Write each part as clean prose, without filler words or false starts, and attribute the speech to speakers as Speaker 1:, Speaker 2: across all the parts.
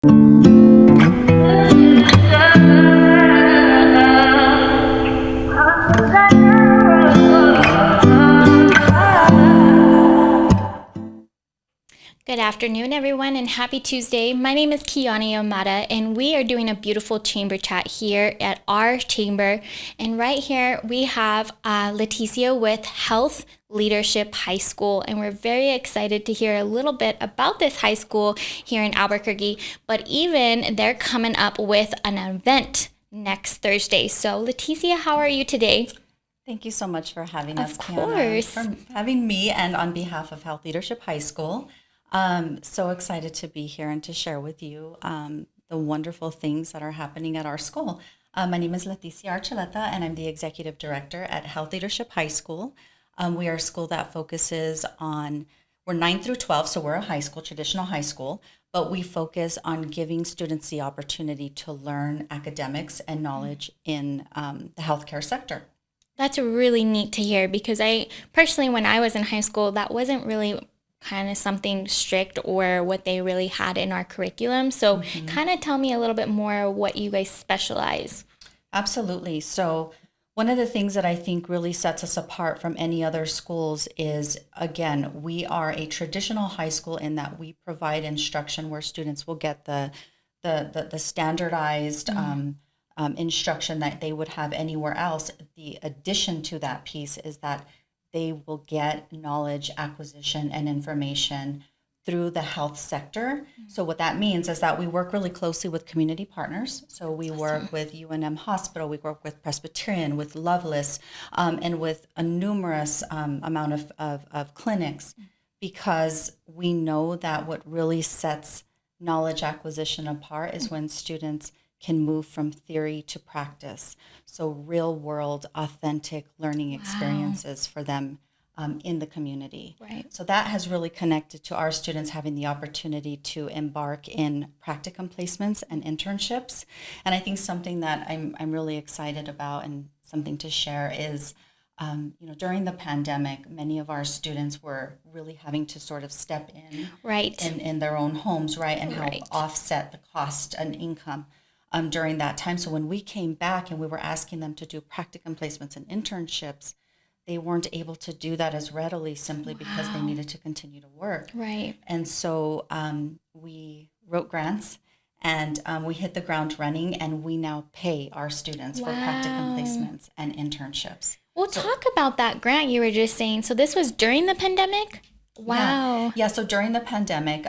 Speaker 1: Good afternoon, everyone, and happy Tuesday. My name is Kiani Yamada, and we are doing a beautiful chamber chat here at our chamber. And right here, we have Leticia with Health Leadership High School, and we're very excited to hear a little bit about this high school here in Albuquerque. But even they're coming up with an event next Thursday. So, Leticia, how are you today?
Speaker 2: Thank you so much for having us,
Speaker 1: Of course.
Speaker 2: Kiana, for having me, and on behalf of Health Leadership High School. So excited to be here and to share with you the wonderful things that are happening at our school. My name is Leticia Archuleta, and I'm the Executive Director at Health Leadership High School. We are a school that focuses on, we're 9 through 12, so we're a high school, traditional high school, but we focus on giving students the opportunity to learn academics and knowledge in the healthcare sector.
Speaker 1: That's really neat to hear, because I personally, when I was in high school, that wasn't really kind of something strict or what they really had in our curriculum. So kind of tell me a little bit more what you guys specialize.
Speaker 2: Absolutely. So one of the things that I think really sets us apart from any other schools is, again, we are a traditional high school in that we provide instruction where students will get the standardized instruction that they would have anywhere else. The addition to that piece is that they will get knowledge acquisition and information through the health sector. So what that means is that we work really closely with community partners. So we work with UNM Hospital, we work with Presbyterian, with Loveless, and with a numerous amount of clinics, because we know that what really sets knowledge acquisition apart is when students can move from theory to practice. So real world, authentic learning experiences for them in the community.
Speaker 1: Right.
Speaker 2: So that has really connected to our students having the opportunity to embark in practicum placements and internships. And I think something that I'm really excited about and something to share is, during the pandemic, many of our students were really having to sort of step in in their own homes, right, and help offset the cost and income during that time. So when we came back and we were asking them to do practicum placements and internships, they weren't able to do that as readily simply because they needed to continue to work.
Speaker 1: Right.
Speaker 2: And so we wrote grants and we hit the ground running, and we now pay our students for practicum placements and internships.
Speaker 1: Well, talk about that grant you were just saying. So this was during the pandemic? Wow.
Speaker 2: Yeah, so during the pandemic,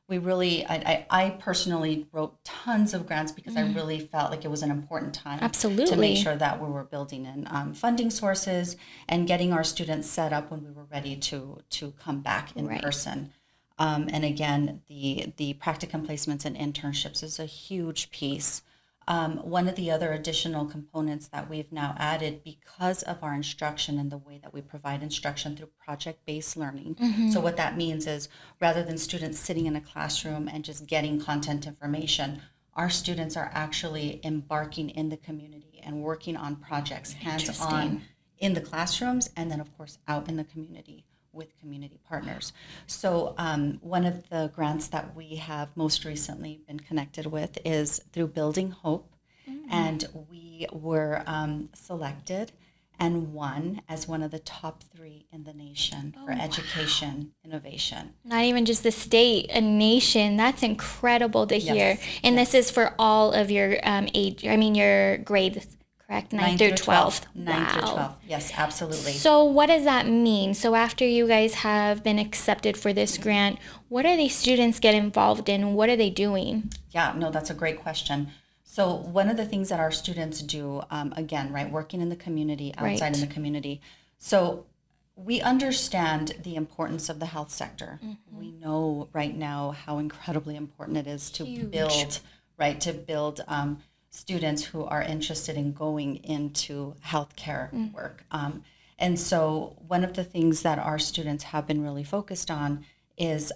Speaker 2: we really, I personally wrote tons of grants because I really felt like it was an important time to make sure that we were building in funding sources and getting our students set up when we were ready to come back in person. And again, the practicum placements and internships is a huge piece. One of the other additional components that we've now added because of our instruction and the way that we provide instruction through project-based learning. So what that means is, rather than students sitting in a classroom and just getting content information, our students are actually embarking in the community and working on projects hands-on in the classrooms, and then of course out in the community with community partners. So one of the grants that we have most recently been connected with is through Building Hope. And we were selected and won as one of the top 3 in the nation for education innovation.
Speaker 1: Not even just the state, a nation. That's incredible to hear. And this is for all of your your grades. Correct? 9 through 12.
Speaker 2: 9 through 12. Yes, absolutely.
Speaker 1: So what does that mean? So after you guys have been accepted for this grant, what are these students get involved in? What are they doing?
Speaker 2: Yeah, no, that's a great question. So one of the things that our students do, again, right, working in the community, outside in the community. So we understand the importance of the health sector. We know right now how incredibly important it is to build students who are interested in going into healthcare work. And so one of the things that our students have been really focused on is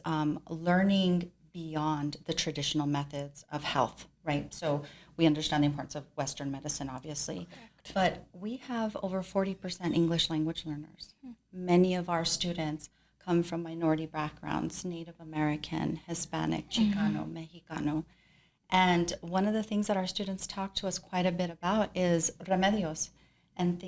Speaker 2: learning beyond the traditional methods of health, right? So we understand the importance of Western medicine, obviously, but we have over 40% English language learners. Many of our students come from minority backgrounds, Native American, Hispanic, Chicano, Mexicano, And one of the things that our students talk to us quite a bit about is remedios and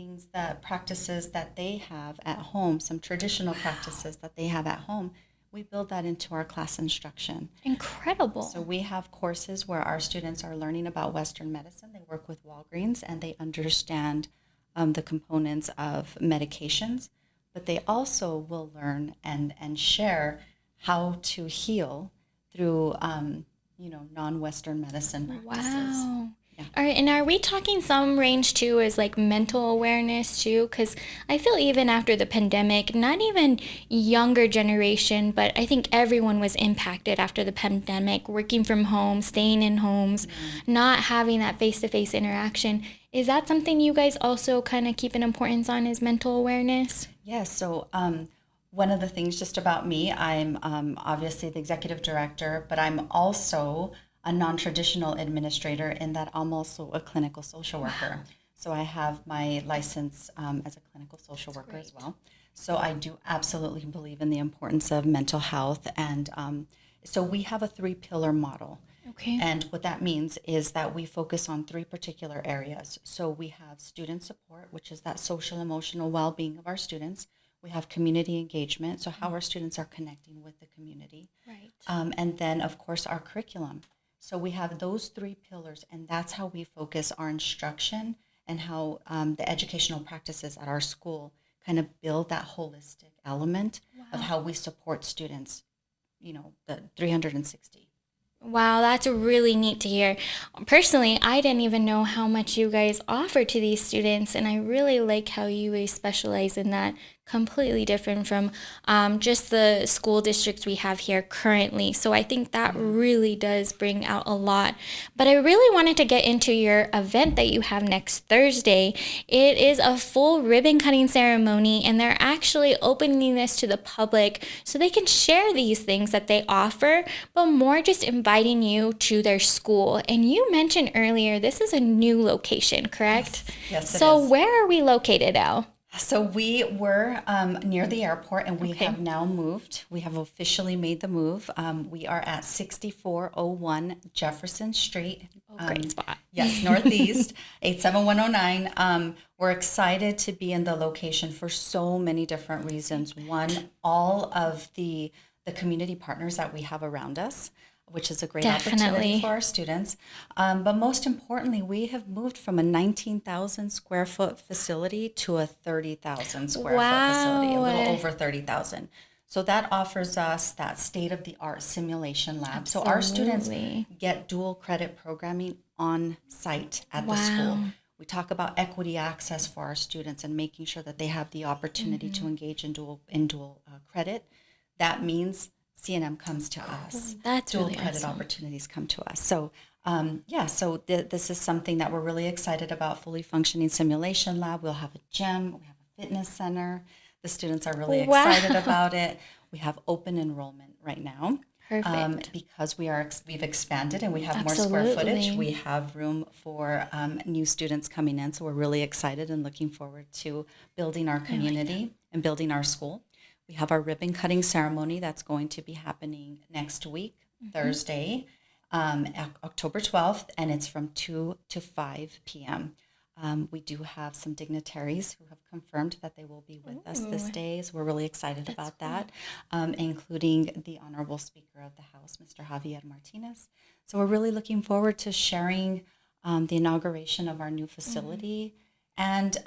Speaker 2: practices that they have at home, some traditional practices that they have at home. We build that into our class instruction.
Speaker 1: Incredible.
Speaker 2: So we have courses where our students are learning about Western medicine. They work with Walgreens and they understand the components of medications, but they also will learn and share how to heal through non-Western medicine practices.
Speaker 1: Wow.
Speaker 2: Yeah.
Speaker 1: All right, and are we talking some range too as like mental awareness too? Because I feel even after the pandemic, not even younger generation, but I think everyone was impacted after the pandemic, working from home, staying in homes, not having that face-to-face interaction. Is that something you guys also kind of keep an importance on, is mental awareness?
Speaker 2: Yes. So one of the things just about me, I'm obviously the executive director, but I'm also a non-traditional administrator in that I'm also a clinical social worker. So I have my license as a clinical social worker as well. So I do absolutely believe in the importance of mental health. And so we have a 3-pillar model.
Speaker 1: Okay.
Speaker 2: And what that means is that we focus on 3 particular areas. So we have student support, which is that social emotional well-being of our students. We have community engagement, so how our students are connecting with the community.
Speaker 1: Right.
Speaker 2: And then, of course, our curriculum. So we have those 3 pillars, and that's how we focus our instruction and how the educational practices at our school kind of build that holistic element of how we support students, the 360.
Speaker 1: Wow, that's really neat to hear. Personally, I didn't even know how much you guys offer to these students, and I really like how you guys specialize in that. Completely different from just the school districts we have here currently. So I think that really does bring out a lot. But I really wanted to get into your event that you have next Thursday. It is a full ribbon cutting ceremony, and they're actually opening this to the public so they can share these things that they offer, but more just inviting you to their school. And you mentioned earlier, this is a new location, correct?
Speaker 2: Yes, it
Speaker 1: so
Speaker 2: is.
Speaker 1: Where are we located, Al?
Speaker 2: So we were near the airport, and we have now moved. We have officially made the move. We are at 6401 Jefferson Street.
Speaker 1: Great spot.
Speaker 2: Yes, Northeast, 87109. We're excited to be in the location for so many different reasons. One, all of the community partners that we have around us, which is a great opportunity for our students. But most importantly, we have moved from a 19,000 square foot facility to a 30,000 square foot facility, a little over 30,000. So that offers us that state-of-the-art simulation lab.
Speaker 1: Absolutely.
Speaker 2: So our students get dual credit programming on site at the school. We talk about equity access for our students and making sure that they have the opportunity to engage in dual credit. That means C&M comes to us.
Speaker 1: That's
Speaker 2: dual
Speaker 1: really
Speaker 2: credit
Speaker 1: awesome.
Speaker 2: opportunities come to us. So this is something that we're really excited about. Fully functioning simulation lab. We'll have a gym. We have a fitness center. The students are really excited about it. We have open enrollment right now.
Speaker 1: Perfect.
Speaker 2: Because we've expanded and we have more square footage. We have room for new students coming in. So we're really excited and looking forward to building our community and building our school. We have our ribbon cutting ceremony that's going to be happening next week, Thursday, October 12th, and it's from 2 to 5 p.m. We do have some dignitaries who have confirmed that they will be with us this day, so we're really excited about that, including the Honorable Speaker of the House, Mr. Javier Martinez. So we're really looking forward to sharing the inauguration of our new facility. And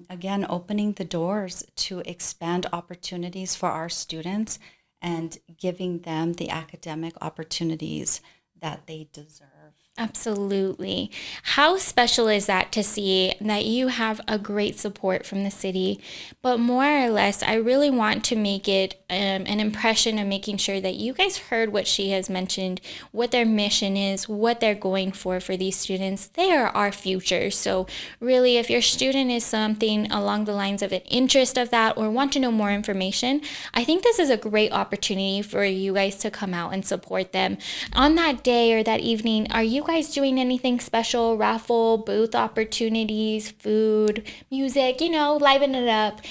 Speaker 2: again, opening the doors to expand opportunities for our students and giving them the academic opportunities that they deserve.
Speaker 1: Absolutely. How special is that to see that you have a great support from the city? But more or less, I really want to make it an impression of making sure that you guys heard what she has mentioned, what their mission is, what they're going for these students. They are our future. So really, if your student is something along the lines of an interest of that or want to know more information, I think this is a great opportunity for you guys to come out and support them. On that day or that evening, are you guys doing anything special? Raffle, booth opportunities, food, music, liven it up,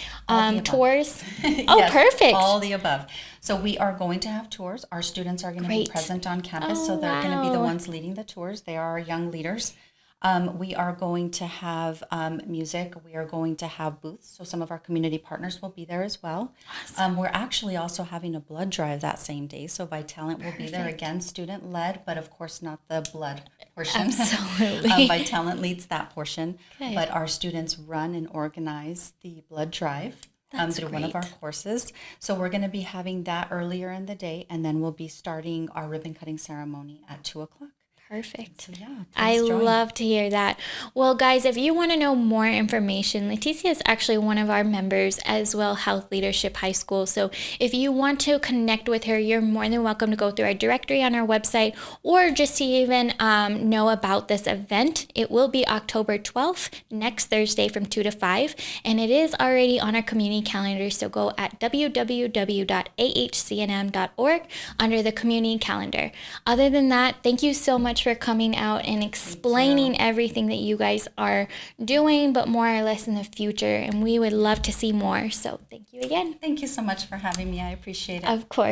Speaker 1: tours?
Speaker 2: Yes,
Speaker 1: perfect.
Speaker 2: All the above. So we are going to have tours. Our students are going to be present on campus, so they're going to be the ones leading the tours. They are our young leaders. We are going to have music. We are going to have booths. So some of our community partners will be there as well. Awesome. We're actually also having a blood drive that same day. So Vitalent will be there again, student led, but of course not the blood portion.
Speaker 1: Absolutely.
Speaker 2: Vitalent leads that portion. Okay. But our students run and organize the blood drive through one of our courses. So we're going to be having that earlier in the day, and then we'll be starting our ribbon cutting ceremony at 2:00.
Speaker 1: Perfect.
Speaker 2: So, yeah,
Speaker 1: I love to hear that. Well, guys, if you want to know more information, Leticia is actually one of our members as well, Health Leadership High School. So if you want to connect with her, you're more than welcome to go through our directory on our website, or just to even know about this event. It will be October 12th, next Thursday from 2 to 5, and it is already on our community calendar. So go at www.ahcnm.org under the community calendar. Other than that, thank you so much for coming out and explaining everything that you guys are doing, but more or less in the future. And we would love to see more. So thank you again.
Speaker 2: Thank you so much for having me. I appreciate it.
Speaker 1: Of course.